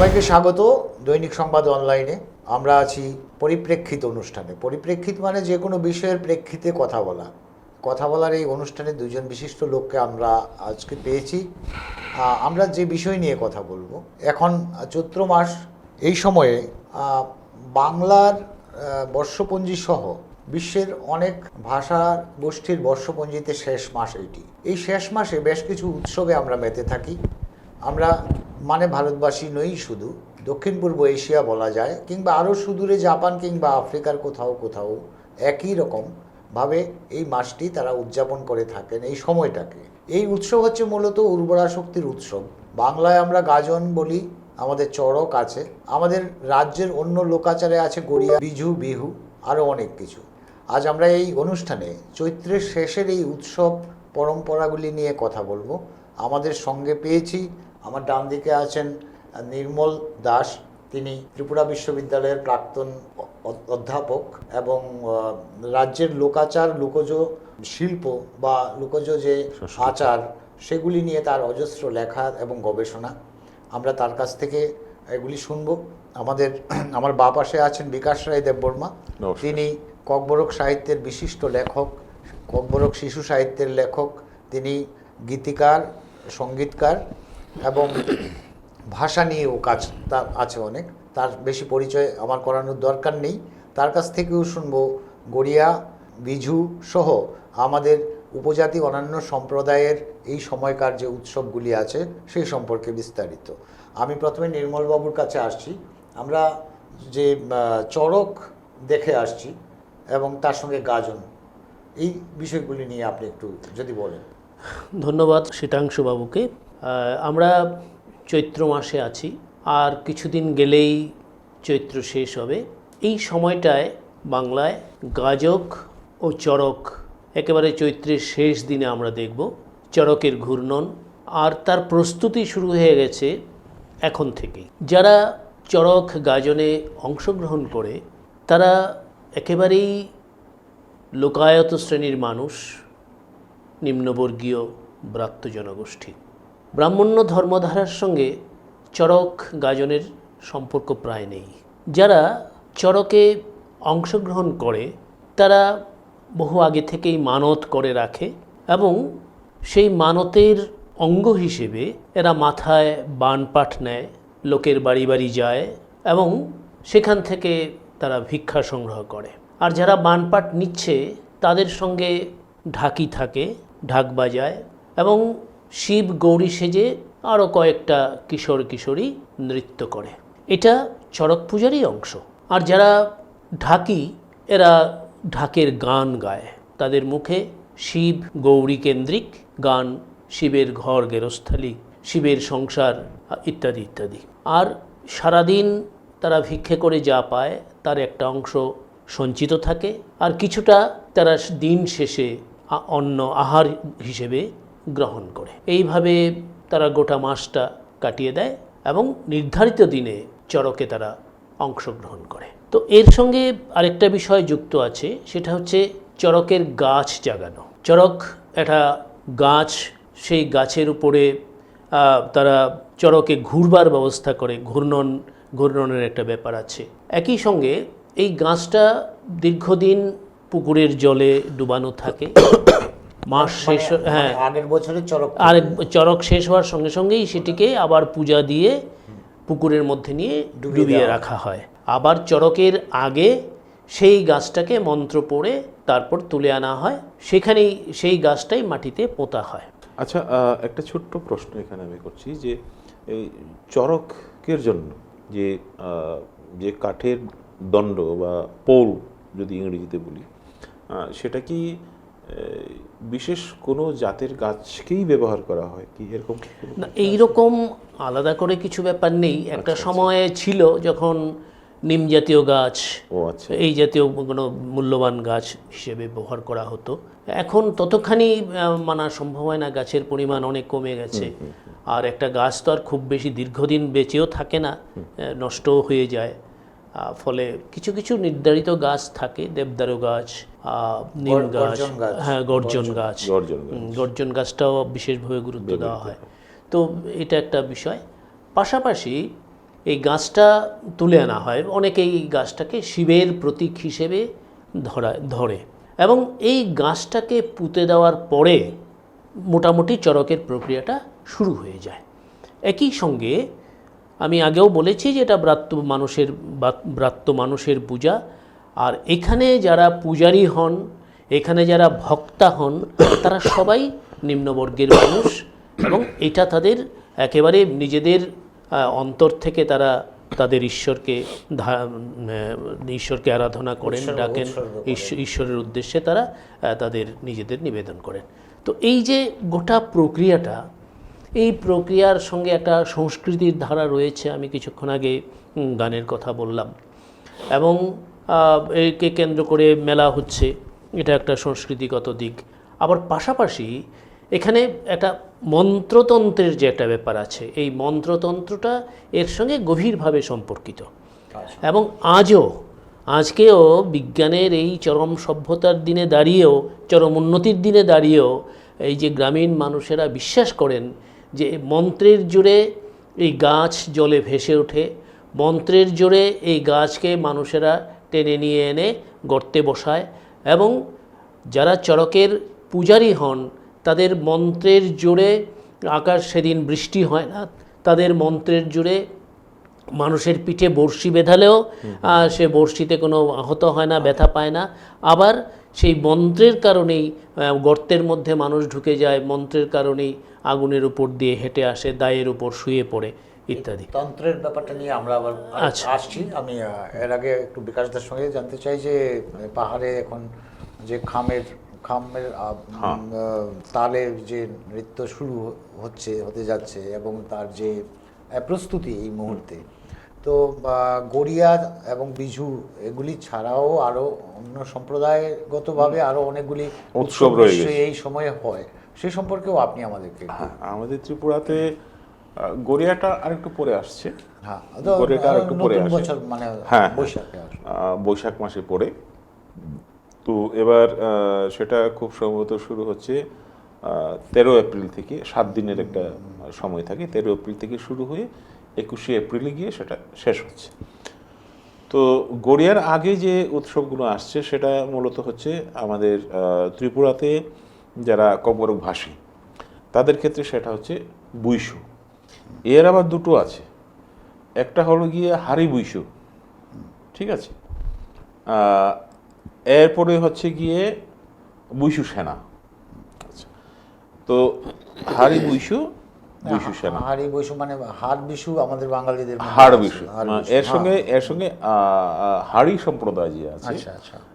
সবাইকে স্বাগত দৈনিক সংবাদ অনলাইনে। আমরা আছি পরিপ্রেক্ষিত অনুষ্ঠানে। পরিপ্রেক্ষিত মানে যে কোনো বিষয়ের প্রেক্ষিতে কথা বলার এই অনুষ্ঠানে দুজন বিশিষ্ট লোককে আমরা আজকে পেয়েছি। আমরা যে বিষয় নিয়ে কথা বলবো, এখন চৈত্র মাস, এই সময়ে বাংলার বর্ষপঞ্জি সহ বিশ্বের অনেক ভাষা গোষ্ঠীর বর্ষপঞ্জিতে শেষ মাস এইটি। এই শেষ মাসে বেশ কিছু উৎসবে আমরা মেতে থাকি। আমরা মানে ভারতবাসী নই, শুধু দক্ষিণ পূর্ব এশিয়া বলা যায়, কিংবা আরও সুদূরে জাপান কিংবা আফ্রিকার কোথাও একই রকমভাবে এই মাসটি তারা উদযাপন করে থাকেন এই সময়টাকে। এই উৎসব হচ্ছে মূলত উর্বরা শক্তির উৎসব। বাংলায় আমরা গাজন বলি, আমাদের চড়ক আছে, আমাদের রাজ্যের অন্য লোকাচারে আছে গড়িয়া, বিজু, বিহু, আরও অনেক কিছু। আজ আমরা এই অনুষ্ঠানে চৈত্রের শেষের এই উৎসব পরম্পরাগুলি নিয়ে কথা বলবো। আমাদের সঙ্গে পেয়েছি, আমার ডান দিকে আছেন নির্মল দাস, তিনি ত্রিপুরা বিশ্ববিদ্যালয়ের প্রাক্তন অধ্যাপক এবং রাজ্যের লোকাচার, লোকজ শিল্প বা লোকজ যে আচার, সেগুলি নিয়ে তার অজস্র লেখা এবং গবেষণা। আমরা তার কাছ থেকে এগুলি শুনব। আমার বাঁ পাশে আছেন বিকাশ রায় দেববর্মা, তিনি ককবরক সাহিত্যের বিশিষ্ট লেখক, ককবরক শিশু সাহিত্যের লেখক। তিনি গীতিকার, সঙ্গীতকার এবং ভাষা নিয়েও কাজ তার আছে অনেক। তার বেশি পরিচয় আমার করানোর দরকার নেই। তার কাছ থেকেও শুনবো গড়িয়া, বিজু সহ আমাদের উপজাতি অন্যান্য সম্প্রদায়ের এই সময়কার যে উৎসবগুলি আছে সেই সম্পর্কে বিস্তারিত। আমি প্রথমে নির্মলবাবুর কাছে আসছি। আমরা যে চড়ক দেখে আসছি এবং তার সঙ্গে গাজন, এই বিষয়গুলি নিয়ে আপনি একটু যদি বলেন। ধন্যবাদ শীতাংশুবাবুকে। আমরা চৈত্র মাসে আছি, আর কিছুদিন গেলেই চৈত্র শেষ হবে। এই সময়টায় বাংলায় গাজক ও চড়ক একেবারে চৈত্রের শেষ দিনে আমরা দেখব চড়কের ঘূর্ণন, আর তার প্রস্তুতি শুরু হয়ে গেছে এখন থেকেই। যারা চড়ক গাজনে অংশগ্রহণ করে তারা একেবারেই লোকায়ত শ্রেণীর মানুষ, নিম্নবর্গীয় ব্রাত্য জনগোষ্ঠী। ব্রাহ্মণ্য ধর্মধারার সঙ্গে চড়ক গাজনের সম্পর্ক প্রায় নেই। যারা চড়কে অংশগ্রহণ করে তারা বহু আগে থেকেই মানত করে রাখে এবং সেই মানতের অঙ্গ হিসেবে এরা মাথায় বানপাট নেয়, লোকের বাড়ি বাড়ি যায় এবং সেখান থেকে তারা ভিক্ষা সংগ্রহ করে। আর যারা বানপাট নিচ্ছে তাদের সঙ্গে ঢাকি থাকে, ঢাক বাজায় এবং শিব গৌরী সেজে আরও কয়েকটা কিশোর কিশোরী নৃত্য করে। এটা চড়ক পূজারই অংশ। আর যারা ঢাকি, এরা ঢাকের গান গায়, তাদের মুখে শিব গৌরী কেন্দ্রিক গান, শিবের ঘর গেরস্থালি, শিবের সংসার ইত্যাদি ইত্যাদি। আর সারাদিন তারা ভিক্ষে করে যা পায় তার একটা অংশ সঞ্চিত থাকে, আর কিছুটা তারা দিন শেষে অন্ন আহার হিসেবে গ্রহণ করে। এইভাবে তারা গোটা মাসটা কাটিয়ে দেয় এবং নির্ধারিত দিনে চড়কে তারা অংশগ্রহণ করে। তো এর সঙ্গে আরেকটা বিষয় যুক্ত আছে, সেটা হচ্ছে চড়কের গাছ জাগানো। চড়ক একটা গাছ, সেই গাছের উপরে তারা চড়কে ঘুরবার ব্যবস্থা করে, ঘূর্ণনের একটা ব্যাপার আছে। একই সঙ্গে এই গাছটা দীর্ঘদিন পুকুরের জলে ডুবানো থাকে। মাস শেষ, হ্যাঁ, আগের বছরে চড়ক শেষ হওয়ার সঙ্গে সঙ্গেই সেটিকে আবার পূজা দিয়ে পুকুরের মধ্যে নিয়ে ডুবিয়ে রাখা হয়। আবার চড়কের আগে সেই গাছটাকে মন্ত্র পড়ে তারপর তুলে আনা হয়, সেখানেই সেই গাছটাই মাটিতে পোঁতা হয়। আচ্ছা, একটা ছোট্ট প্রশ্ন এখানে আমি করছি যে এই চড়কের জন্য যে কাঠের দণ্ড বা পোল যদি ইংরেজিতে বলি, সেটা কি বিশেষ কোনো জাতের গাছকেই ব্যবহার করা হয় কি এরকম? না, এইরকম আলাদা করে কিছু ব্যাপার নেই। একটা সময়ে ছিল যখন নিম জাতীয় গাছ, এই জাতীয় কোনো মূল্যবান গাছ হিসেবে ব্যবহার করা হতো। এখন ততখানি মানা সম্ভব হয় না, গাছের পরিমাণ অনেক কমে গেছে। আর একটা গাছ তো আর খুব বেশি দীর্ঘদিন বেঁচেও থাকে না, নষ্টও হয়ে যায়। ফলে কিছু কিছু নির্ধারিত গাছ থাকে, দেবদারু গাছ, নিম গাছ, হ্যাঁ, গর্জন গাছটাও বিশেষভাবে গুরুত্ব দেওয়া হয়। তো এটা একটা বিষয়। পাশাপাশি এই গাছটা তুলে আনা হয়। অনেকেই এই গাছটাকে শিবের প্রতীক হিসেবে ধরে এবং এই গাছটাকে পুঁতে দেওয়ার পরে মোটামুটি চড়কের প্রক্রিয়াটা শুরু হয়ে যায়। একই সঙ্গে আমি আগেও বলেছি যে এটা ব্রাত্য মানুষের পূজা, আর এখানে যারা পূজারী হন, এখানে যারা ভক্তা হন, তারা সবাই নিম্নবর্গের মানুষ এবং এটা তাদের একেবারে নিজেদের অন্তর থেকে তারা তাদের ঈশ্বরকে আরাধনা করেন, ডাকেন, ঈশ্বরের উদ্দেশ্যে তারা তাদের নিজেদের নিবেদন করেন। তো এই যে গোটা প্রক্রিয়াটা, এই প্রক্রিয়ার সঙ্গে একটা সংস্কৃতির ধারা রয়েছে। আমি কিছুক্ষণ আগে গানের কথা বললাম এবং একে কেন্দ্র করে মেলা হচ্ছে, এটা একটা সংস্কৃতিগত দিক। আবার পাশাপাশি এখানে একটা মন্ত্রতন্ত্রের যে একটা ব্যাপার আছে, এই মন্ত্রতন্ত্রটা এর সঙ্গে গভীরভাবে সম্পর্কিত এবং আজকেও বিজ্ঞানের এই চরম সভ্যতার দিনে দাঁড়িয়েও, চরম উন্নতির দিনে দাঁড়িয়েও এই যে গ্রামীণ মানুষেরা বিশ্বাস করেন যে মন্ত্রের জোরে এই গাছ জলে ভেসে ওঠে, মন্ত্রের জোরে এই গাছকে মানুষেরা টেনে নিয়ে এনে গর্তে বসায় এবং যারা চড়কের পূজারী হন তাদের মন্ত্রের জোরে আকাশ সেদিন বৃষ্টি হয় না, তাদের মন্ত্রের জোরে মানুষের পিঠে বড়শি বেঁধালেও সে বড়শিতে কোনো আহত হয় না, ব্যথা পায় না। আবার সেই মন্ত্রের কারণেই গর্তের মধ্যে মানুষ ঢুকে যায়, মন্ত্রের কারণেই আগুনের উপর দিয়ে হেঁটে আসে, দায়ের উপর শুয়ে পড়ে ইত্যাদি। তন্ত্রের ব্যাপারটা নিয়ে আমরা আবার আসছি। আমি এর আগে একটু বিকাশদার সঙ্গে জানতে চাই যে পাহাড়ে এখন যে খামের তালে যে নৃত্য শুরু হতে যাচ্ছে এবং তার যে প্রস্তুতি এই মুহূর্তে, তো গড়িয়া এবং বিজু এগুলি ছাড়াও আরো অন্য সম্প্রদায়গতভাবে আরো অনেকগুলি উৎসব রয়েছে এই সময়ে হয়, সেই সম্পর্কেও আপনি আমাদেরকে। আমাদের ত্রিপুরাতে গড়িয়াটা আরেকটু পরে আসছে। হ্যাঁ, গড়িয়াটা আরেকটু পরে আসে, বছর মানে বৈশাখ মাসে পড়ে। তো এবার সেটা খুব সম্ভবত শুরু হচ্ছে 13 এপ্রিল থেকে। 7 দিনের একটা সময় থাকে, 13 এপ্রিল থেকে শুরু হয়ে 21শে এপ্রিলে গিয়ে সেটা শেষ হচ্ছে। তো গড়িয়ার আগে যে উৎসবগুলো আসছে সেটা মূলত হচ্ছে আমাদের ত্রিপুরাতে যারা ককবরক ভাষী তাদের ক্ষেত্রে সেটা হচ্ছে বুইশু। এর আবার দুটো আছে, একটা হলো গিয়ে হারি বুইশু, ঠিক আছে, এরপরে হচ্ছে গিয়ে বুইশু সেনা। আচ্ছা, তো হারি বুইশু, বুইশু সেনা। হারি বৈশু মানে হার বিশু আমাদের বাঙালিদের হাড় বিশু, এর সঙ্গে হাড়ি সম্প্রদায় যে আছে,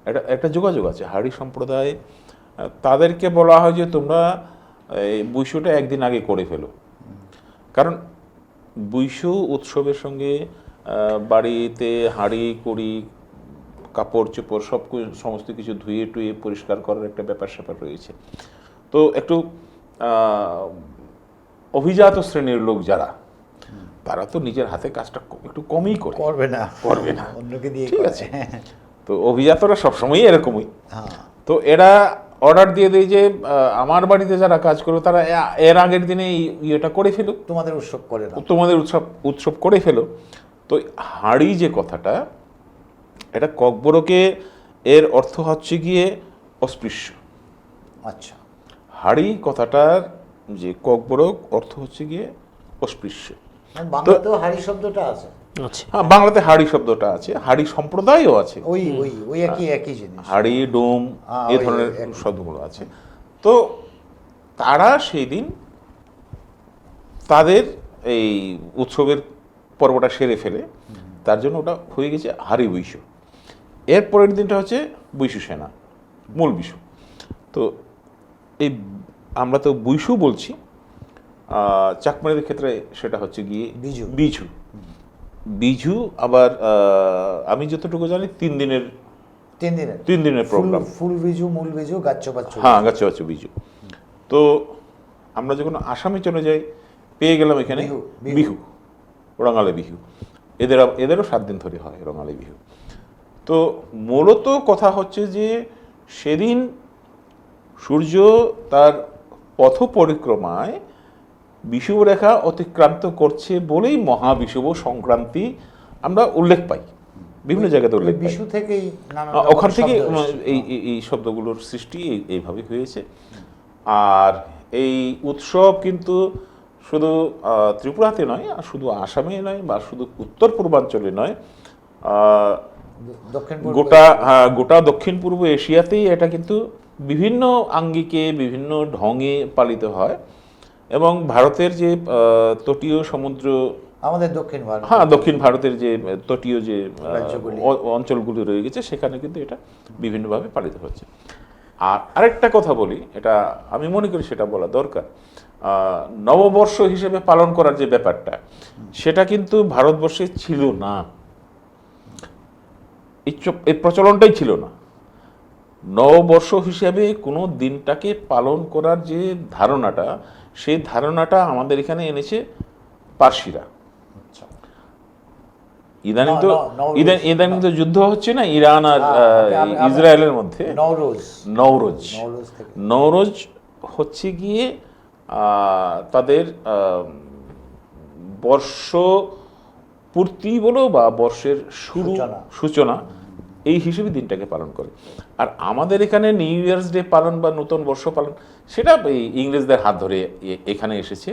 এটা একটা যোগাযোগ আছে। হাড়ি সম্প্রদায় তাদেরকে বলা হয় যে তোমরা এই বুইশুটা একদিন আগে করে ফেলো, কারণ বুইশু উৎসবের সঙ্গে বাড়িতে হাঁড়ি কড়ি কাপড় চোপড় সমস্ত কিছু ধুয়ে টুয়ে পরিষ্কার করার একটা ব্যাপার স্যাপার রয়েছে। তো একটু অভিজাত শ্রেণীর লোক যারা, তারা তো নিজের হাতে কাজটা একটু কমই করবে না অন্যকে দিয়ে, ঠিক আছে। তো অভিজাতরা সবসময়ই এরকমই। তো এরা অর্ডার দিয়ে দেয় যে আমার বাড়িতে যারা কাজ করবে তারা এর আগের দিনে ইয়েটা করে ফেলো, তোমাদের উৎসব করে ফেলো। তো হাঁড়ি যে কথাটা, এটা ককবরকে এর অর্থ হচ্ছে গিয়ে অস্পৃশ্য। আচ্ছা, হাঁড়ি কথাটার যে ককবরক অর্থ হচ্ছে গিয়ে অস্পৃশ্য। বাংলাতেও হাঁড়ি শব্দটা আছে। হ্যাঁ, বাংলাতে হাঁড়ি শব্দটা আছে, হাঁড়ি সম্প্রদায়ও আছে, ওই একই জিনিস, হাঁড়ি ডোম এই ধরনের শব্দগুলো আছে। তো তারা সেই দিন তাদের এই উৎসবের পর্বটা সেরে ফেলে, তার জন্য ওটা হয়ে গেছে হারি বৈশু। এর পরের দিনটা হচ্ছে বৈশু সেনা, মূল বিশু। তো এই আমরা তো বৈশু বলছি, চাকমারিদের ক্ষেত্রে সেটা হচ্ছে গিয়ে বিজু। বিজু আবার আমি যতটুকু জানি 3 দিনের প্রোগ্রাম। ফুল বিজু, মূল বিজু, গাচ্চবাচ্চু। হ্যাঁ, গাচ্চবাচ্চু বিজু। তো আমরা যখন আসামে চলে যাই পেয়ে গেলাম এখানে বিহু, রঙালী বিহু। এদেরও 7 দিন ধরে হয় রঙালী বিহু। তো মূলত কথা হচ্ছে যে সেদিন সূর্য তার পথ পরিক্রমায় বিষুব রেখা অতিক্রান্ত করছে বলেই মহাবিষুব সংক্রান্তি আমরা উল্লেখ পাই, বিভিন্ন জায়গাতে উল্লেখ পাই। বিশু থেকেই নানা ওখান থেকে শব্দ এসেছে। এই শব্দগুলোর সৃষ্টি এইভাবে হয়েছে। আর এই উৎসব কিন্তু শুধু ত্রিপুরাতে নয়, আর শুধু আসামে নয়, বা শুধু উত্তর পূর্বাঞ্চলে নয়, দক্ষিণ গোটা দক্ষিণ পূর্ব এশিয়াতেই এটা কিন্তু বিভিন্ন আঙ্গিকে বিভিন্ন ঢঙে পালিত হয়। এবং ভারতের যে তটীয় সমুদ্র, আমাদের দক্ষিণ ভারত, দক্ষিণ ভারতের যে তটীয় যে রাজ্যগুলি। অঞ্চলগুলি রয়ে গেছে, সেখানে কিন্তু এটা বিভিন্নভাবে পালিত হচ্ছে। আর আরেকটা কথা বলি, এটা আমি মনে করি সেটা বলা দরকার। নববর্ষ হিসেবে পালন করার যে ব্যাপারটা, সেটা কিন্তু ভারতবর্ষে ছিল না, এই প্রচলনটাই ছিল না। নববর্ষ হিসেবে কোনো দিনটাকে পালন করার যে ধারণাটা, সেই ধারণাটা আমাদের এখানে এনেছে পার্সিরা। ইদানিং তো যুদ্ধ হচ্ছে না ইরান আর ইসরায়েলের মধ্যে। নওরোজ হচ্ছে গিয়ে তাদের বর্ষ পূর্তি বলো বা বর্ষের সূচনা এই হিসেবে দিনটাকে পালন করে। আর আমাদের এখানে নিউ ইয়ার্স ডে পালন বা নতুন বর্ষ পালন, সেটা এই ইংরেজদের হাত ধরে এখানে এসেছে।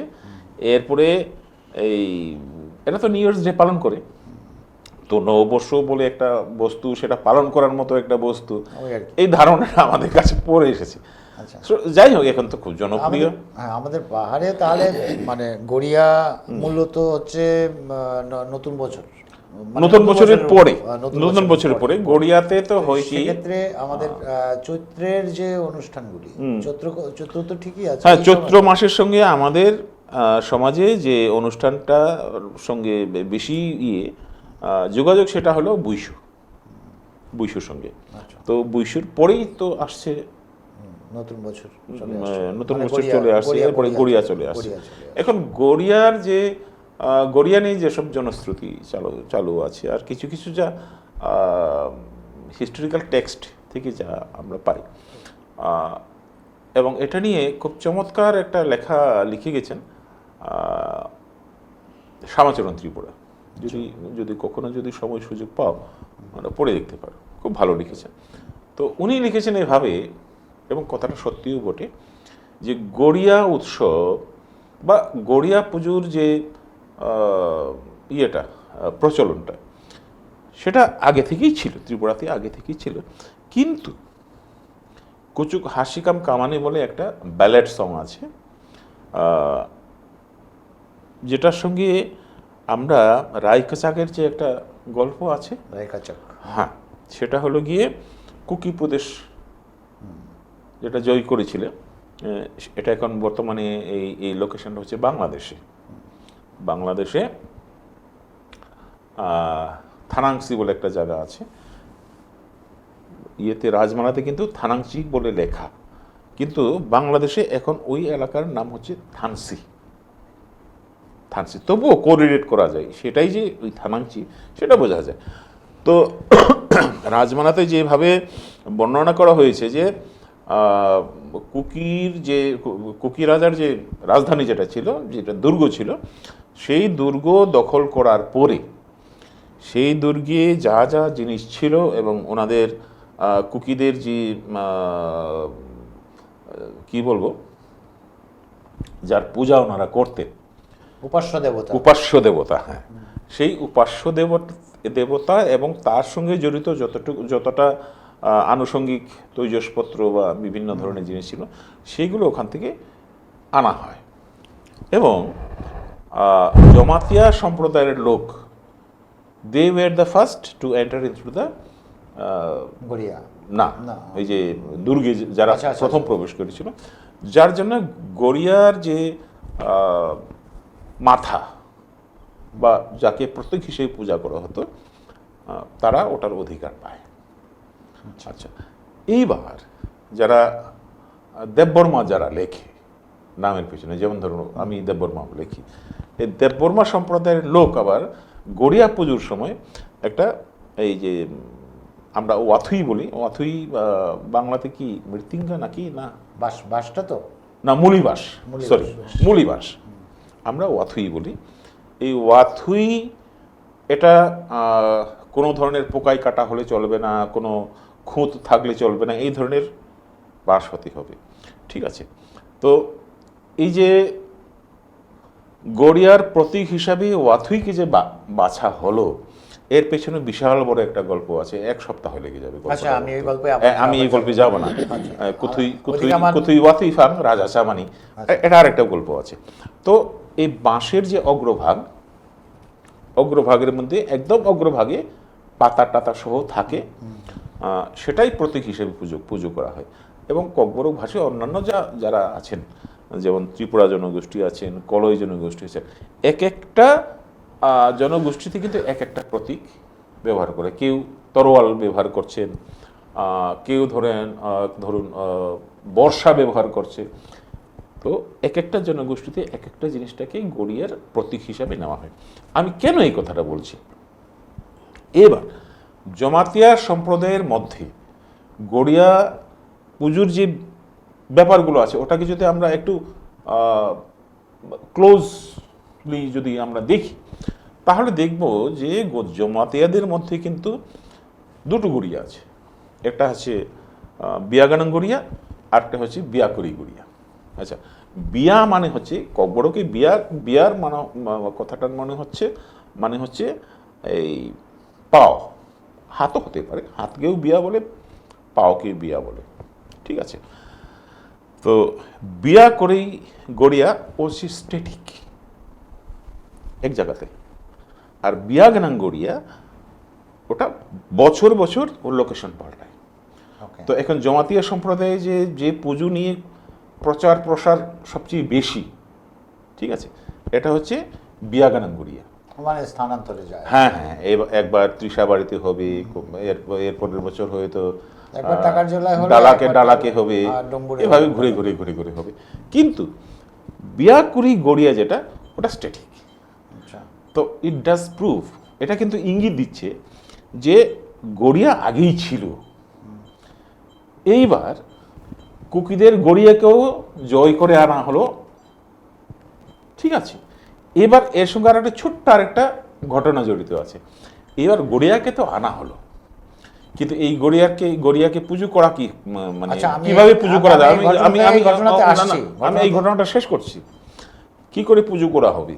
এরপরে এরা তো নিউ ইয়ার্স ডে পালন করে, তো নববর্ষ বলে একটা বস্তু, সেটা পালন করার মতো একটা বস্তু, এই ধারণাটা আমাদের কাছে পড়ে এসেছে। যাই হোক, এখন তো খুব জনপ্রিয়। আমাদের পাহাড়ে তাহলে মানে গড়িয়া মূলত হচ্ছে নতুন বছর, নতুন বছরের পরে গড়িয়াতে তো হয় কি, সেক্ষেত্রে আমাদের চৈত্রের যে অনুষ্ঠানগুলি, চৈত্র তো ঠিকই আছে। হ্যাঁ, চৈত্র মাসের সঙ্গে আমাদের সমাজে যে অনুষ্ঠানটা সঙ্গে বেশি যোগাযোগ, সেটা হলো বৈশুর সঙ্গে। তো বৈশুর পরেই তো আসছে নতুন বছর চলে আসছে, এরপরে গড়িয়া চলে আসছে। এখন গড়িয়ার যে গড়িয়া নিয়ে যেসব জনশ্রুতি চালু আছে, আর কিছু কিছু যা হিস্টোরিক্যাল টেক্সট থেকে যা আমরা পাই, এবং এটা নিয়ে খুব চমৎকার একটা লেখা লিখে গেছেন শ্যামাচরণ ত্রিপুরা। যদি কখনো সময় সুযোগ পাও, মানে পড়ে দেখতে পারো, খুব ভালো লিখেছেন। তো উনি লিখেছেন এভাবে, এবং কথাটা সত্যিও বটে, যে গড়িয়া উৎসব বা গড়িয়া পুজোর যে প্রচলনটা, সেটা আগে থেকেই ছিল, ত্রিপুরাতে আগে থেকেই ছিল। কিন্তু কুচুক হাসিকাম কামানি বলে একটা ব্যালেড সং আছে, যেটার সঙ্গে আমরা রায়কাচাকের যে একটা গল্প আছে, হ্যাঁ, সেটা হলো গিয়ে কুকি প্রদেশ যেটা জয় করেছিল, এটা এখন বর্তমানে এই লোকেশনটা হচ্ছে বাংলাদেশে থানাংসি বলে একটা জায়গা আছে। রাজমালাতে কিন্তু থানাংসি বলে লেখা, কিন্তু বাংলাদেশে এখন ওই এলাকার নাম হচ্ছে থানসি। তবুও কোরিলেট করা যায়, সেটাই যে ওই থানাংসি, সেটা বোঝা যায়। তো রাজমালাতে যেভাবে বর্ণনা করা হয়েছে যে কুকি রাজার যে রাজধানী যেটা ছিল, যেটা দুর্গ ছিল, সেই দুর্গ দখল করার পরে সেই দুর্গে যা যা জিনিস ছিল, এবং ওনাদের কুকিদের যে কি বলবো, যার পূজা ওনারা করতেন, উপাস্য দেবতা, হ্যাঁ, সেই উপাস্য দেবতা এবং তার সঙ্গে জড়িত যতটা আনুষঙ্গিক তৈজসপত্র বা বিভিন্ন ধরনের জিনিস ছিল, সেইগুলো ওখান থেকে আনা হয়। এবং জমাতিয়া সম্প্রদায়ের লোক, they were the first to enter into the এই যে দুর্গে যারা প্রথম প্রবেশ করেছিল, যার জন্য গড়িয়ার যে মাথা বা যাকে প্রতীক হিসেবে পূজা করা হতো, তারা ওটার অধিকার পায়। আচ্ছা, এইবার যারা দেববর্মা যারা লেখে নামের পিছনে, যেমন ধরুন আমি দেববর্মা লিখি, এই দেববর্মা সম্প্রদায়ের লোক আবার গড়িয়া পুজোর সময় একটা, এই যে আমরা ওয়াথুই বলি, ওয়াথুই বাংলাতে কি মৃত্যুঞ্জয় নাকি না, বাসটা তো না, মুলিবাস, সরি, মুলিবাস। আমরা ওয়াথুই বলি। এই ওয়াথুই এটা কোনো ধরনের পোকায় কাটা হলে চলবে না, কোনো খুঁত থাকলে চলবে না, এই ধরনের বাঁশ হতে হবে। ঠিক আছে, তো এই যে গড়িয়ার প্রতীক হিসাবে ওয়াথুইকে যে বাছা হলো, এর পেছনে বিশাল বড় একটা গল্প আছে, এক সপ্তাহ লেগে যাবে। আচ্ছা, আমি এই গল্পে আমি এই গল্পে যাব না। কুথুই কুথুই কুথুই ওয়াথুই ফাং রাজা চামানি, এটা আর একটা গল্প আছে। তো এই বাঁশের যে অগ্রভাগের মধ্যে একদম অগ্রভাগে পাতা টাতা সহ থাকে, সেটাই প্রতীক হিসেবে পুজো করা হয়। এবং ককবরক ভাষায় অন্যান্য যারা আছেন, যেমন ত্রিপুরা জনগোষ্ঠী আছেন, কলই জনগোষ্ঠী আছেন, এক একটা জনগোষ্ঠীতে কিন্তু এক একটা প্রতীক ব্যবহার করে। কেউ তরোয়াল ব্যবহার করছেন, কেউ ধরুন বর্ষা ব্যবহার করছে। তো এক একটা জনগোষ্ঠীতে এক একটা জিনিসটাকে গড়িয়ার প্রতীক হিসাবে নেওয়া হয়। আমি কেন এই কথাটা বলছি, এবার জমাতিয়া সম্প্রদায়ের মধ্যে গড়িয়া পুজোর যে ব্যাপারগুলো আছে, ওটাকে যদি আমরা একটু ক্লোজলি যদি আমরা দেখি, তাহলে দেখব যে জমাতিয়াদের মধ্যে কিন্তু দুটো গড়িয়া আছে। একটা হচ্ছে বিয়াগানং গড়িয়া, আরটা হচ্ছে বিয়াকরি গড়িয়া। আচ্ছা, বিয়া মানে হচ্ছে ককবরকে বিয়ার কথাটার মানে হচ্ছে এই পাও, হাতও হতে পারে, হাতকেও বিয়া বলে, পাওকেও বিয়া বলে। ঠিক আছে, তো বিয়া করেই গড়িয়া ও স্ট্যাটিক এক জায়গাতে, আর বিয়াগানাং গড়িয়া ওটা বছর বছর ওর লোকেশন পাল্টায়। তো এখন জমাতিয়া সম্প্রদায়ে যে পুজো নিয়ে প্রচার প্রসার সবচেয়ে বেশি, ঠিক আছে, এটা হচ্ছে বিয়াগানাং গড়িয়া, মানে স্থানান্তরে যায়। হ্যাঁ হ্যাঁ, একবার তৃষা বাড়িতে হবে, এর পরের বছর হয়তো ডালাকে হবে, এভাবে ঘুরে ঘুরে ঘুরে ঘুরে হবে। কিন্তু বিয়াকুরি গড়িয়া যেটা, ওটা স্ট্যাটিক। তো ইট ডাজ প্রুভ, এটা কিন্তু ইঙ্গিত দিচ্ছে যে গড়িয়া আগেই ছিল। এইবার কুকিদের গড়িয়াকেও জয় করে আনা হলো। ঠিক আছে, এবার এর সঙ্গে আর একটা ছোট্ট আরেকটা ঘটনা জড়িত আছে। এবার গড়িয়াকে তো আনা হলো, কিন্তু এই গড়িয়াকে পুজো করা কি, মানে কিভাবে পুজো করা যায়, আমি এই ঘটনাটা শেষ করছি। কি করে পুজো করা হবে,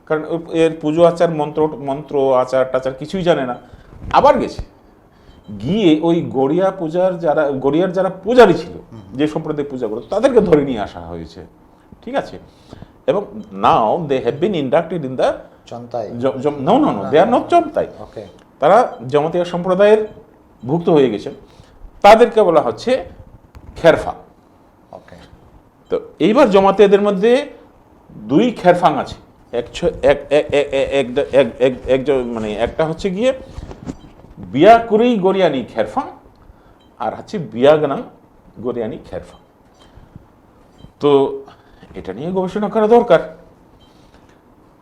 কারণ এর পুজো আচার মন্ত্র আচার টাচার কিছুই জানে না। আবার গিয়ে ওই গড়িয়ার যারা পূজারী ছিল, যে সম্প্রদায় পূজা করতো, তাদেরকে ধরে নিয়ে আসা হয়েছে। ঠিক আছে, এবং now they have been inducted in the চমতাই। নো, দে আর নট চমতাই। তারা জমাতিয়া সম্প্রদায়ের ভুক্ত হয়ে গেছেন, তাদেরকে বলা হচ্ছে খেরফা। তো এইবার জমাতিয়াদের মধ্যে দুই খেরফাং আছে। মানে একটা হচ্ছে গিয়ে বিয়াকুরি গড়িয়ানি খেরফাং, আর হচ্ছে বিয়াগানাং গড়িয়ানি খেরফাং। তো এটা নিয়ে গবেষণা করা দরকার।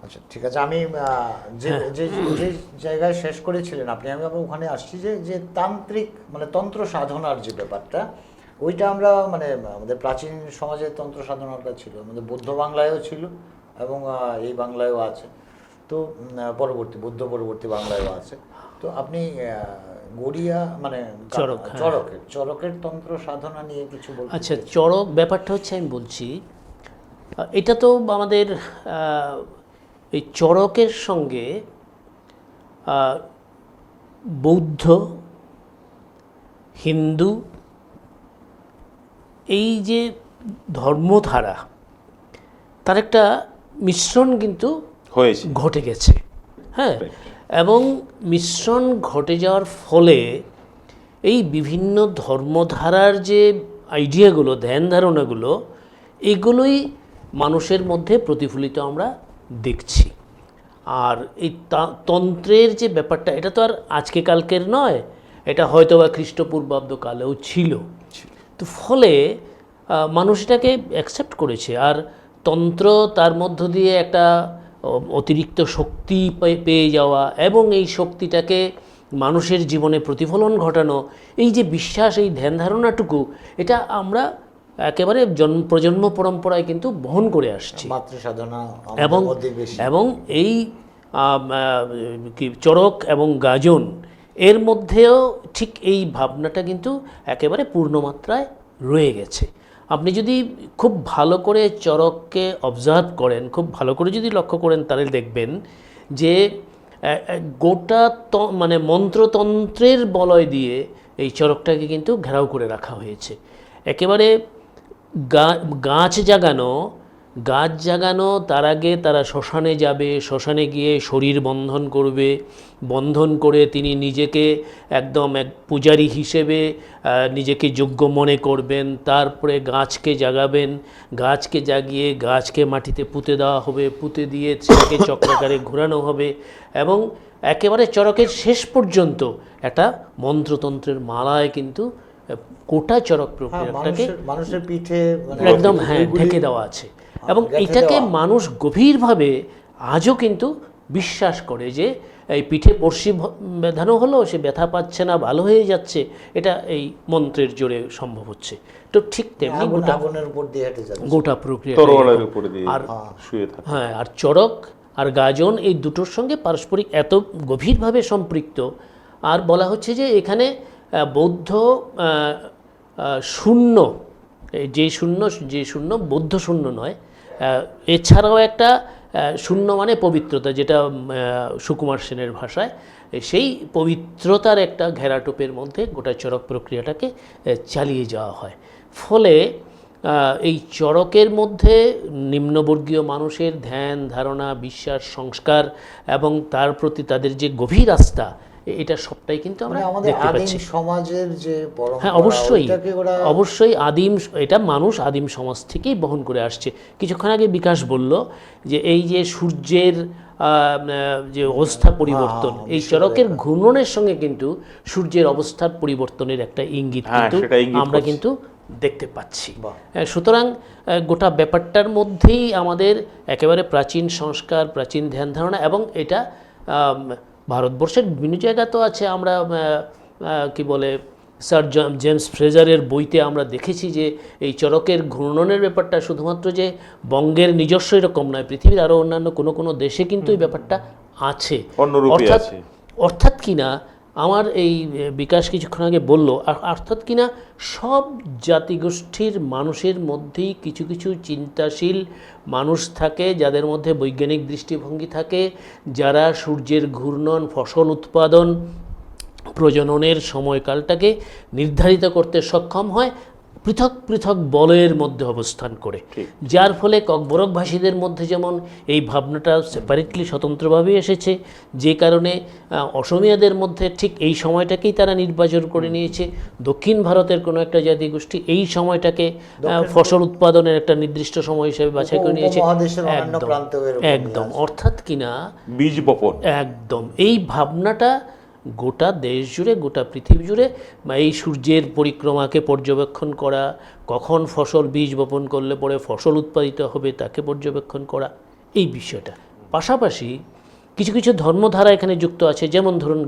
আচ্ছা, ঠিক আছে, আমি যে জায়গায় শেষ করেছিলেন আপনি, আমি আবার ওখানে আসছি যে তান্ত্রিক মানে তন্ত্র সাধনার যে ব্যাপারটা, ওইটা আমরা মানে আমাদের প্রাচীন সমাজে তন্ত্র সাধনাটা ছিল, আমাদের বৌদ্ধ বাংলায়ও ছিল এবং এই বাংলায়ও আছে। তো বুদ্ধ পরবর্তী বাংলায়ও আছে। তো আপনি গড়িয়া মানে চরকের তন্ত্র সাধনা নিয়ে কিছু বলতে? আচ্ছা, চরক ব্যাপারটা হচ্ছে, আমি বলছি, এটা তো আমাদের এই চরকের সঙ্গে বৌদ্ধ, হিন্দু, এই যে ধর্মধারা, তার একটা মিশ্রণ কিন্তু ঘটে গেছে। হ্যাঁ, এবং মিশ্রণ ঘটে যাওয়ার ফলে এই বিভিন্ন ধর্মধারার যে আইডিয়াগুলো, ধ্যান ধারণাগুলো, এগুলোই মানুষের মধ্যে প্রতিফলিত আমরা দেখছি। আর এই তন্ত্রের যে ব্যাপারটা, এটা তো আর আজকে কালকের নয়, এটা হয়তো বা খ্রিস্টপূর্বাব্দ কালেও ছিল। তো ফলে মানুষ এটাকে অ্যাকসেপ্ট করেছে। আর তন্ত্র, তার মধ্য দিয়ে একটা অতিরিক্ত শক্তি পেয়ে যাওয়া এবং এই শক্তিটাকে মানুষের জীবনে প্রতিফলন ঘটানো, এই যে বিশ্বাস, এই ধ্যান ধারণাটুকু, এটা আমরা একেবারে প্রজন্ম পরম্পরায় কিন্তু বহন করে আসছে। মাতৃ সাধনা এবং আমাদের মধ্যে বেশি। এবং এই কি চড়ক এবং গাজন এর মধ্যেও ঠিক এই ভাবনাটা কিন্তু একেবারে পূর্ণমাত্রায় রয়ে গেছে। আপনি যদি খুব ভালো করে চড়ককে অবজার্ভ করেন, খুব ভালো করে যদি লক্ষ্য করেন, তাহলে দেখবেন যে গোটা মানে মন্ত্রতন্ত্রের বলয় দিয়ে এই চড়কটাকে কিন্তু ঘেরাও করে রাখা হয়েছে। একেবারে গাছ জাগানো, তার আগে তারা শ্মশানে যাবে, শ্মশানে গিয়ে শরীর বন্ধন করবে, বন্ধন করে তিনি নিজেকে একদম এক পূজারী হিসেবে নিজেকে যোগ্য মনে করবেন, তারপরে গাছকে জাগাবেন, গাছকে জাগিয়ে গাছকে মাটিতে পুঁতে দেওয়া হবে, পুঁতে দিয়ে সেটাকে চক্রাকারে ঘোরানো হবে এবং একেবারে চড়কের শেষ পর্যন্ত একটা মন্ত্রতন্ত্রের মালায় কিন্তু গোটা চড়ক প্রক্রিয়াটাকে মানুষের পিঠে একদম ঢেকে দেওয়া আছে। এবং এটাকে মানুষ গভীরভাবে আজও কিন্তু বিশ্বাস করে যে এই পিঠে বড়শি বেঁধানো হলো, সে ব্যথা পাচ্ছে না, ভালো হয়ে যাচ্ছে, এটা এই মন্ত্রের জোরে সম্ভব হচ্ছে। তো ঠিক তেমনি গোটা প্রক্রিয়া আর হ্যাঁ, আর চড়ক আর গাজন এই দুটোর সঙ্গে পারস্পরিক এত গভীরভাবে সম্পৃক্ত। আর বলা হচ্ছে যে এখানে বৌদ্ধ শূন্য, যে শূন্য বৌদ্ধ শূন্য নয়, এছাড়াও একটা শূন্য মানে পবিত্রতা, যেটা সুকুমার সেনের ভাষায়, সেই পবিত্রতার একটা ঘেরাটোপের মধ্যে গোটা চড়ক প্রক্রিয়াটাকে চালিয়ে যাওয়া হয়। ফলে এই চড়কের মধ্যে নিম্নবর্গীয় মানুষের ধ্যান ধারণা, বিশ্বাস, সংস্কার এবং তার প্রতি তাদের যে গভীর আস্থা, এটা সবটাই কিন্তু আমরা দেখতে পাচ্ছি সমাজের যে পরম্পরা। হ্যাঁ, অবশ্যই এটা মানুষ আদিম সমাজ থেকেই বহন করে আসছে। কিছুক্ষণ আগে বিকাশ বলল যে এই যে সূর্যের যে অবস্থা পরিবর্তন, এই চড়কের ঘূর্ণনের সঙ্গে কিন্তু সূর্যের অবস্থার পরিবর্তনের একটা ইঙ্গিত কিন্তু আমরা কিন্তু দেখতে পাচ্ছি। সুতরাং গোটা ব্যাপারটার মধ্যেই আমাদের একেবারে প্রাচীন সংস্কার, প্রাচীন ধ্যান ধারণা, এবং এটা ভারতবর্ষের বিভিন্ন জায়গা তো আছে। আমরা কি বলে স্যার জেমস ফ্রেজারের বইতে আমরা দেখেছি যে এই চড়কের ঘূর্ণনের ব্যাপারটা শুধুমাত্র যে বঙ্গের নিজস্ব এরকম নয়, পৃথিবীর আরও অন্যান্য কোনো দেশে কিন্তু এই ব্যাপারটা আছে। অর্থাৎ কিনা আমার এই বিকাশ কিছুক্ষণ আগে বলল, অর্থাৎ কিনা সব জাতিগোষ্ঠীর মানুষের মধ্যেই কিছু কিছু চিন্তাশীল মানুষ থাকে, যাদের মধ্যে বৈজ্ঞানিক দৃষ্টিভঙ্গি থাকে, যারা সূর্যের ঘূর্ণন, ফসল উৎপাদন, প্রজননের সময়কালটাকে নির্ধারিত করতে সক্ষম হয় পৃথক পৃথক বলয়ের মধ্যে অবস্থান করে। যার ফলে ককবরকভাষীদের মধ্যে যেমন এই ভাবনাটা সেপারেটলি স্বতন্ত্রভাবে এসেছে, যে কারণে অসমীয়াদের মধ্যে ঠিক এই সময়টাকেই তারা নির্বাচন করে নিয়েছে। দক্ষিণ ভারতের কোনো একটা জাতিগোষ্ঠী এই সময়টাকে ফসল উৎপাদনের একটা নির্দিষ্ট সময় হিসেবে বাছাই করে নিয়েছে। একদম অর্থাৎ কিনা বীজ বপন, একদম এই ভাবনাটা গোটা দেশ জুড়ে, গোটা পৃথিবী জুড়ে এই সূর্যের পরিক্রমাকে পর্যবেক্ষণ করা, কখন ফসল বীজ বপন করলে পরে ফসল উৎপাদিত হবে তাকে পর্যবেক্ষণ করা, এই বিষয়টা। পাশাপাশি কিছু কিছু ধর্মধারা এখানে যুক্ত আছে। যেমন ধরুন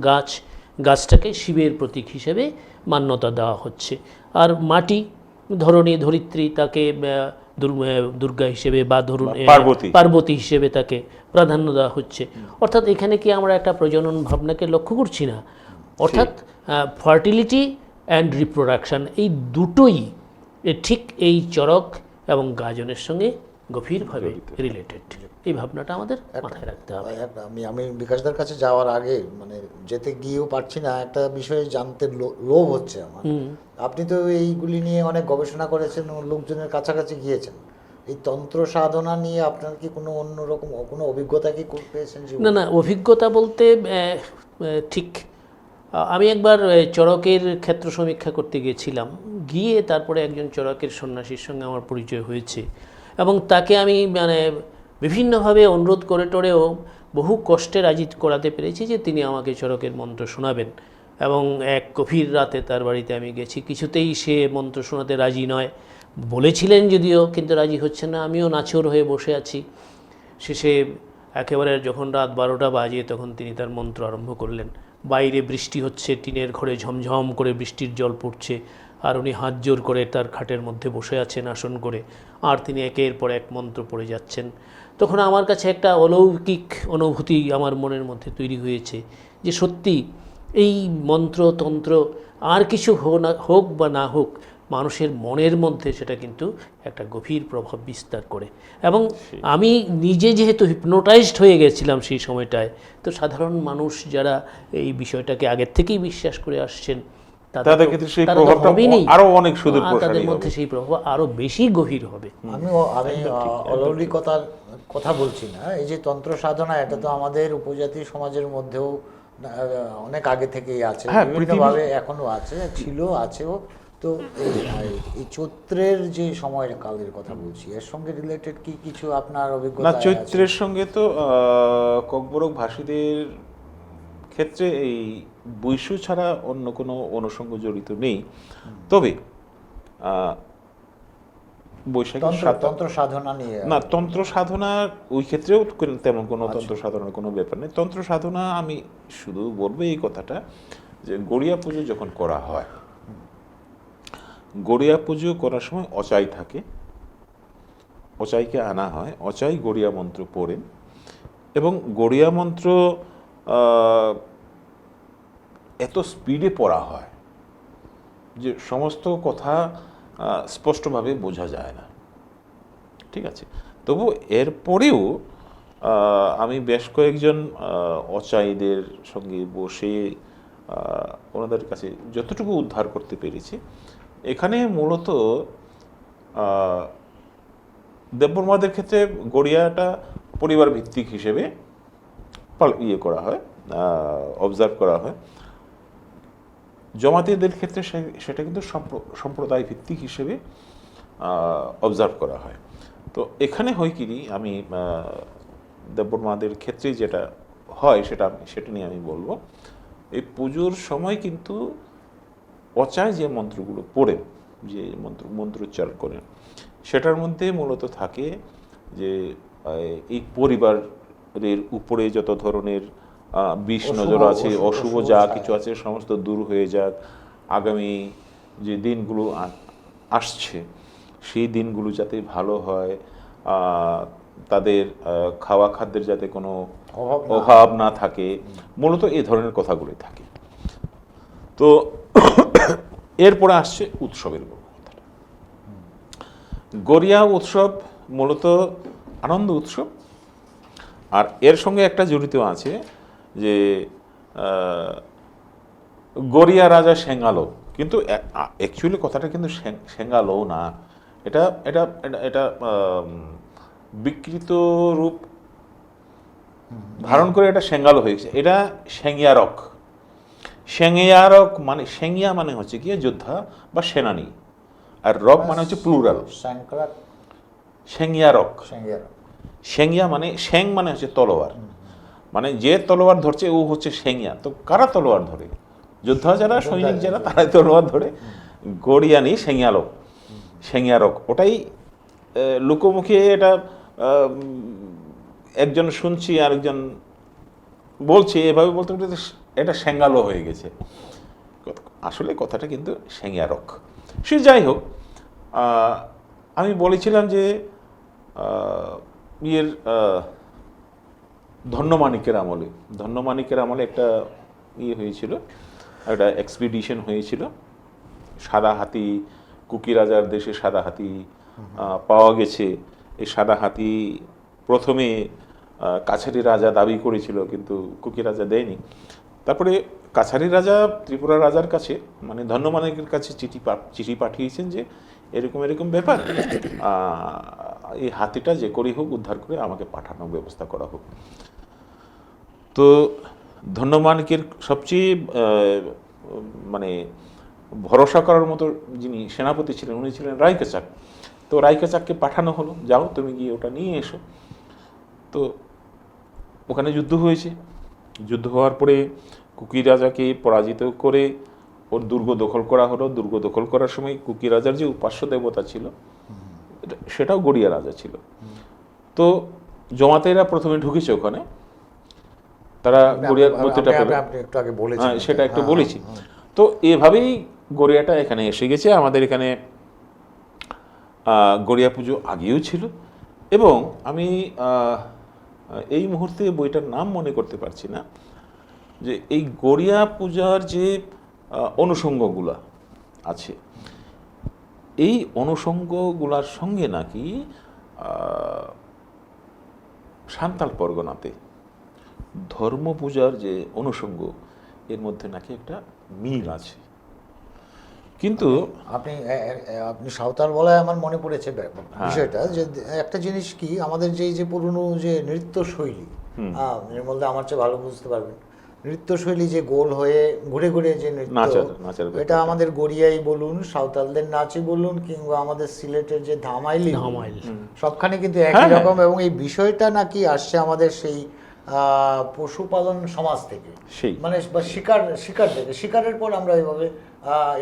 গাছটাকে শিবের প্রতীক হিসেবে মান্যতা দেওয়া হচ্ছে, আর মাটি, ধরণী, ধরিত্রী, তাকে দুর্গা হিসেবে বা ধরুন পার্বতী হিসেবে তাকে প্রাধান্য দেওয়া হচ্ছে। অর্থাৎ এখানে কি আমরা একটা প্রজনন ভাবনাকে লক্ষ্য করছি না? অর্থাৎ ফার্টিলিটি অ্যান্ড রিপ্রোডাকশান এই দুটোই ঠিক এই চড়ক এবং গাজনের সঙ্গে গভীরভাবে রিলেটেড। এই ভাবনাটা আমাদের মাথায় রাখতে হবে। আমি বিকাশদার কাছে যাওয়ার আগে মানে যেতে গিয়েও পারছি না, একটা বিষয়ে জানতে লোভ হচ্ছে আমার। আপনি তো এইগুলি নিয়ে অনেক গবেষণা করেছেন, লোকজনের কাছাকাছি গিয়েছেন, এই তন্ত্র সাধনা নিয়ে আপনার কি কোনো অন্যরকম কোনো অভিজ্ঞতা কি পেয়েছেন? না, অভিজ্ঞতা বলতে ঠিক আমি একবার চড়কের ক্ষেত্র সমীক্ষা করতে গিয়েছিলাম, গিয়ে তারপরে একজন চড়কের সন্ন্যাসীর সঙ্গে আমার পরিচয় হয়েছে এবং তাকে আমি মানে বিভিন্নভাবে অনুরোধ করে টরেও বহু কষ্টে রাজি করাতে পেরেছি যে তিনি আমাকে চড়কের মন্ত্র শোনাবেন। এবং এক গভীর রাতে তার বাড়িতে আমি গেছি, কিছুতেই সে মন্ত্র শোনাতে রাজি নয়, বলেছিলেন যদিও, কিন্তু রাজি হচ্ছে না। আমিও নাছোড় হয়ে বসে আছি। শেষে একেবারে যখন রাত 12টা বাজে তখন তিনি তার মন্ত্র আরম্ভ করলেন। বাইরে বৃষ্টি হচ্ছে, টিনের ঘরে ঝমঝম করে বৃষ্টির জল পড়ছে, আর উনি হাত জোর করে তার খাটের মধ্যে বসে আছেন আসন করে, আর তিনি একের পর এক মন্ত্র পড়ে যাচ্ছেন। তখন আমার কাছে একটা অলৌকিক অনুভূতি আমার মনের মধ্যে তৈরি হয়েছে যে সত্যি এই মন্ত্রতন্ত্র আর কিছু হোক বা না হোক, মানুষের মনের মধ্যে সেটা কিন্তু একটা গভীর প্রভাব বিস্তার করে। এবং আমি নিজে যেহেতু হিপনোটাইজড হয়ে গেছিলাম সেই সময়টায়, তো সাধারণ মানুষ যারা এই বিষয়টাকে আগের থেকেই বিশ্বাস করে আসছেন তাদের ক্ষেত্রে সেই প্রভাবটা আরো অনেক সুদূর প্রসারী তাদের হবে। মধ্যে সেই প্রভাব আরো বেশি গভীর হবে। আমি অলৌকিকতার কথা বলছি না, এই যে তন্ত্র সাধনা, এটা তো আমাদের উপজাতি সমাজের মধ্যেও অনেক আগে থেকেই আছে, বিভিন্নভাবে এখনো আছে, ছিল, আছেও। তো এই চৈত্রের যে সময়ের কালের কথা বলছি, এর সঙ্গে রিলেটেড কি কিছু আপনার না, অভিজ্ঞতা? চৈত্রের সঙ্গে তো ককবরক ভাষীদের ক্ষেত্রে এই বৈশু ছাড়া অন্য কোনো অনুষঙ্গ জড়িত নেই। তবে তন্ত্র সাধনা নিয়ে না, তন্ত্র সাধনার ওই ক্ষেত্রেও তেমন কোনো তন্ত্র সাধনার কোনো ব্যাপার নেই। তন্ত্র সাধনা আমি শুধু বলবো এই কথাটা যে গড়িয়া পুজো যখন করা হয়, গড়িয়া পুজো করার সময় অচাই থাকে, অচাইকে আনা হয়, অচাই গড়িয়া মন্ত্র পড়েন এবং গড়িয়া মন্ত্র এত স্পিডে পড়া হয় যে সমস্ত কথা স্পষ্টভাবে বোঝা যায় না, ঠিক আছে। তবু এরপরেও আমি বেশ কয়েকজন অচাইদের সঙ্গে বসে ওনাদের কাছে যতটুকু উদ্ধার করতে পেরেছি, এখানে মূলত দেববর্মাদের ক্ষেত্রে গড়িয়াটা পরিবার ভিত্তিক হিসেবে করা হয়, অবজার্ভ করা হয়। জমাতিদের ক্ষেত্রে সেটা কিন্তু সম্প্রদায় ভিত্তিক হিসেবে অবজার্ভ করা হয়। তো এখানে হয় কি, আমি দেববর্মাদের ক্ষেত্রে যেটা হয় সেটা নিয়ে আমি বলবো। এই পুজোর সময় কিন্তু অচায় যে মন্ত্রগুলো পড়েন, যে মন্ত্রোচ্চারণ করেন, সেটার মধ্যে মূলত থাকে যে এই পরিবারের উপরে যত ধরনের বিষ নজর আছে, অশুভ যা কিছু আছে সমস্ত দূর হয়ে যাক, আগামী যে দিনগুলো আসছে সেই দিনগুলো যাতে ভালো হয়, তাদের খাওয়া খাদ্যের যাতে কোনো অভাব না থাকে, মূলত এই ধরনের কথাগুলোই থাকে। তো এরপরে আসছে উৎসবের কথাটা। গড়িয়া উৎসব মূলত আনন্দ উৎসব, আর এর সঙ্গে একটা জড়িত আছে যে গড়িয়া রাজা সেঙ্গালো, কিন্তু অ্যাকচুয়ালি কথাটা কিন্তু সেঙ্গালো না, এটা এটা এটা বিকৃত রূপ ধারণ করে এটা সেঙ্গালো হয়েছে। এটা সেঙ্গিয়ারক। সেঙ্গিয়ারক মানে, সেঙ্গিয়া মানে হচ্ছে কি যোদ্ধা বা সেনানী, আর রক মানে হচ্ছে প্লুরাল। সেঙ্গিয়ারক, সেঙ্গিয়া মানে সেং মানে হচ্ছে তলোয়ার, মানে যে তলোয়ার ধরছে ও হচ্ছে সেঙ্গিয়া। তো কারা তলোয়ার ধরে? যোদ্ধা যারা, সৈনিক যারা, তারাই তলোয়ার ধরে। গড়িয়ানি সেঙ্গিয়ালক, সেঙ্গিয়ারক, ওটাই লোকমুখে এটা একজন শুনছি আরেকজন বলছে, এভাবে বলতে বলতে এটা সেঙ্গালো হয়ে গেছে। আসলে কথাটা কিন্তু সেঙ্গিয়ারক। সে যাই হোক, আমি বলেছিলাম যে ধন্যমাণিকের আমলে একটা হয়েছিল, একটা এক্সপিডিশন হয়েছিল। সাদা হাতি, কুকি রাজার দেশে সাদা হাতি পাওয়া গেছে। এই সাদা হাতি প্রথমে কাছারি রাজা দাবি করেছিল, কিন্তু কুকি রাজা দেয়নি। তারপরে কাছারি রাজা ত্রিপুরা রাজার কাছে, মানে ধন্যমাণিকের কাছে চিঠি পাঠিয়েছেন যে এরকম এরকম ব্যাপার, এই হাতিটা যে করেই হোক উদ্ধার করে আমাকে পাঠানোর ব্যবস্থা করা হোক। তো ধন্যমাণিকের সবচেয়ে মানে ভরসা করার মতো যিনি সেনাপতি ছিলেন উনি ছিলেন রায়কাচাক। তো রায়কাচাককে পাঠানো হলো, যাও তুমি গিয়ে ওটা নিয়ে এসো। তো ওখানে যুদ্ধ হয়েছে। যুদ্ধ হওয়ার পরে কুকি রাজাকে পরাজিত করে ওর দুর্গ দখল করা হলো। দুর্গ দখল করার সময় কুকি রাজার যে উপাস্য দেবতা ছিল সেটাও গড়িয়া রাজা ছিল। তো জমাতেরা প্রথমে ঢুকেছে ওখানে, তারা গড়িয়ার মধ্যটা পেল, সেটা একটু বলেছি। তো এভাবেই গড়িয়াটা এখানে এসে গেছে। আমাদের এখানে গড়িয়া পুজো আগেও ছিল, এবং আমি এই মুহূর্তে বইটার নাম মনে করতে পারছি না, যে এই গড়িয়া পূজার যে অনুষঙ্গগুলা আছে, এই অনুষঙ্গগুলার সঙ্গে নাকি সান্তাল পরগনাতে ধর্ম পূজার যে অনুষঙ্গ, এর মধ্যে নাকি একটা মিল আছে। কিন্তু আপনি আপনি সাঁওতাল বলায় আমার মনে পড়েছে বিষয়টা, যে একটা জিনিস কি, আমাদের যে পুরনো যে নৃত্যশৈলী, নির্মলদা আমার চেয়ে ভালো বুঝতে পারবেন, নৃত্যশৈলী যে গোল হয়ে ঘুরে ঘুরে যে নৃত্য, নাচার এটা আমাদের গড়িয়াই বলুন, সাঁওতালদের নাচই বলুন, কিংবা আমাদের সিলেটের যে ধামাইলি, সবখানে কিন্তু একই রকম। এবং এই বিষয়টা নাকি আসছে আমাদের সেই পশুপালন সমাজ থেকে, মানে বা শিকার থেকে। শিকারের পর আমরা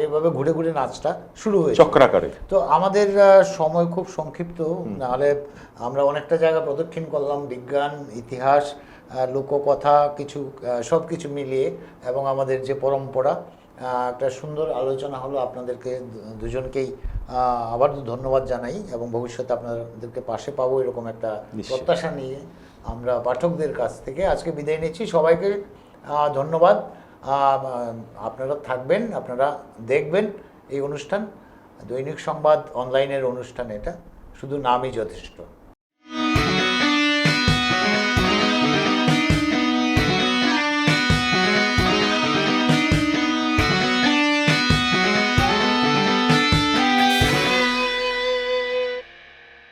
এইভাবে ঘুরে ঘুরে নাচটা শুরু হয়েছে চক্রাকারে। তো আমাদের সময় খুব সংক্ষিপ্ত, নাহলে আমরা অনেকটা জায়গা প্রদক্ষিণ করলাম, বিজ্ঞান, ইতিহাস, লোককথা, কিছু সব কিছু মিলিয়ে, এবং আমাদের যে পরম্পরা, একটা সুন্দর আলোচনা হলো। আপনাদেরকে দুজনকেই আবার ধন্যবাদ জানাই, এবং ভবিষ্যতে আপনাদেরকে পাশে পাবো এরকম একটা প্রত্যাশা নিয়ে আমরা পাঠকদের কাছ থেকে আজকে বিদায় নিচ্ছি। সবাইকে ধন্যবাদ। আপনারা থাকবেন, আপনারা দেখবেন এই অনুষ্ঠান, দৈনিক সংবাদ অনলাইনের অনুষ্ঠান। এটা শুধু নামই যথেষ্ট।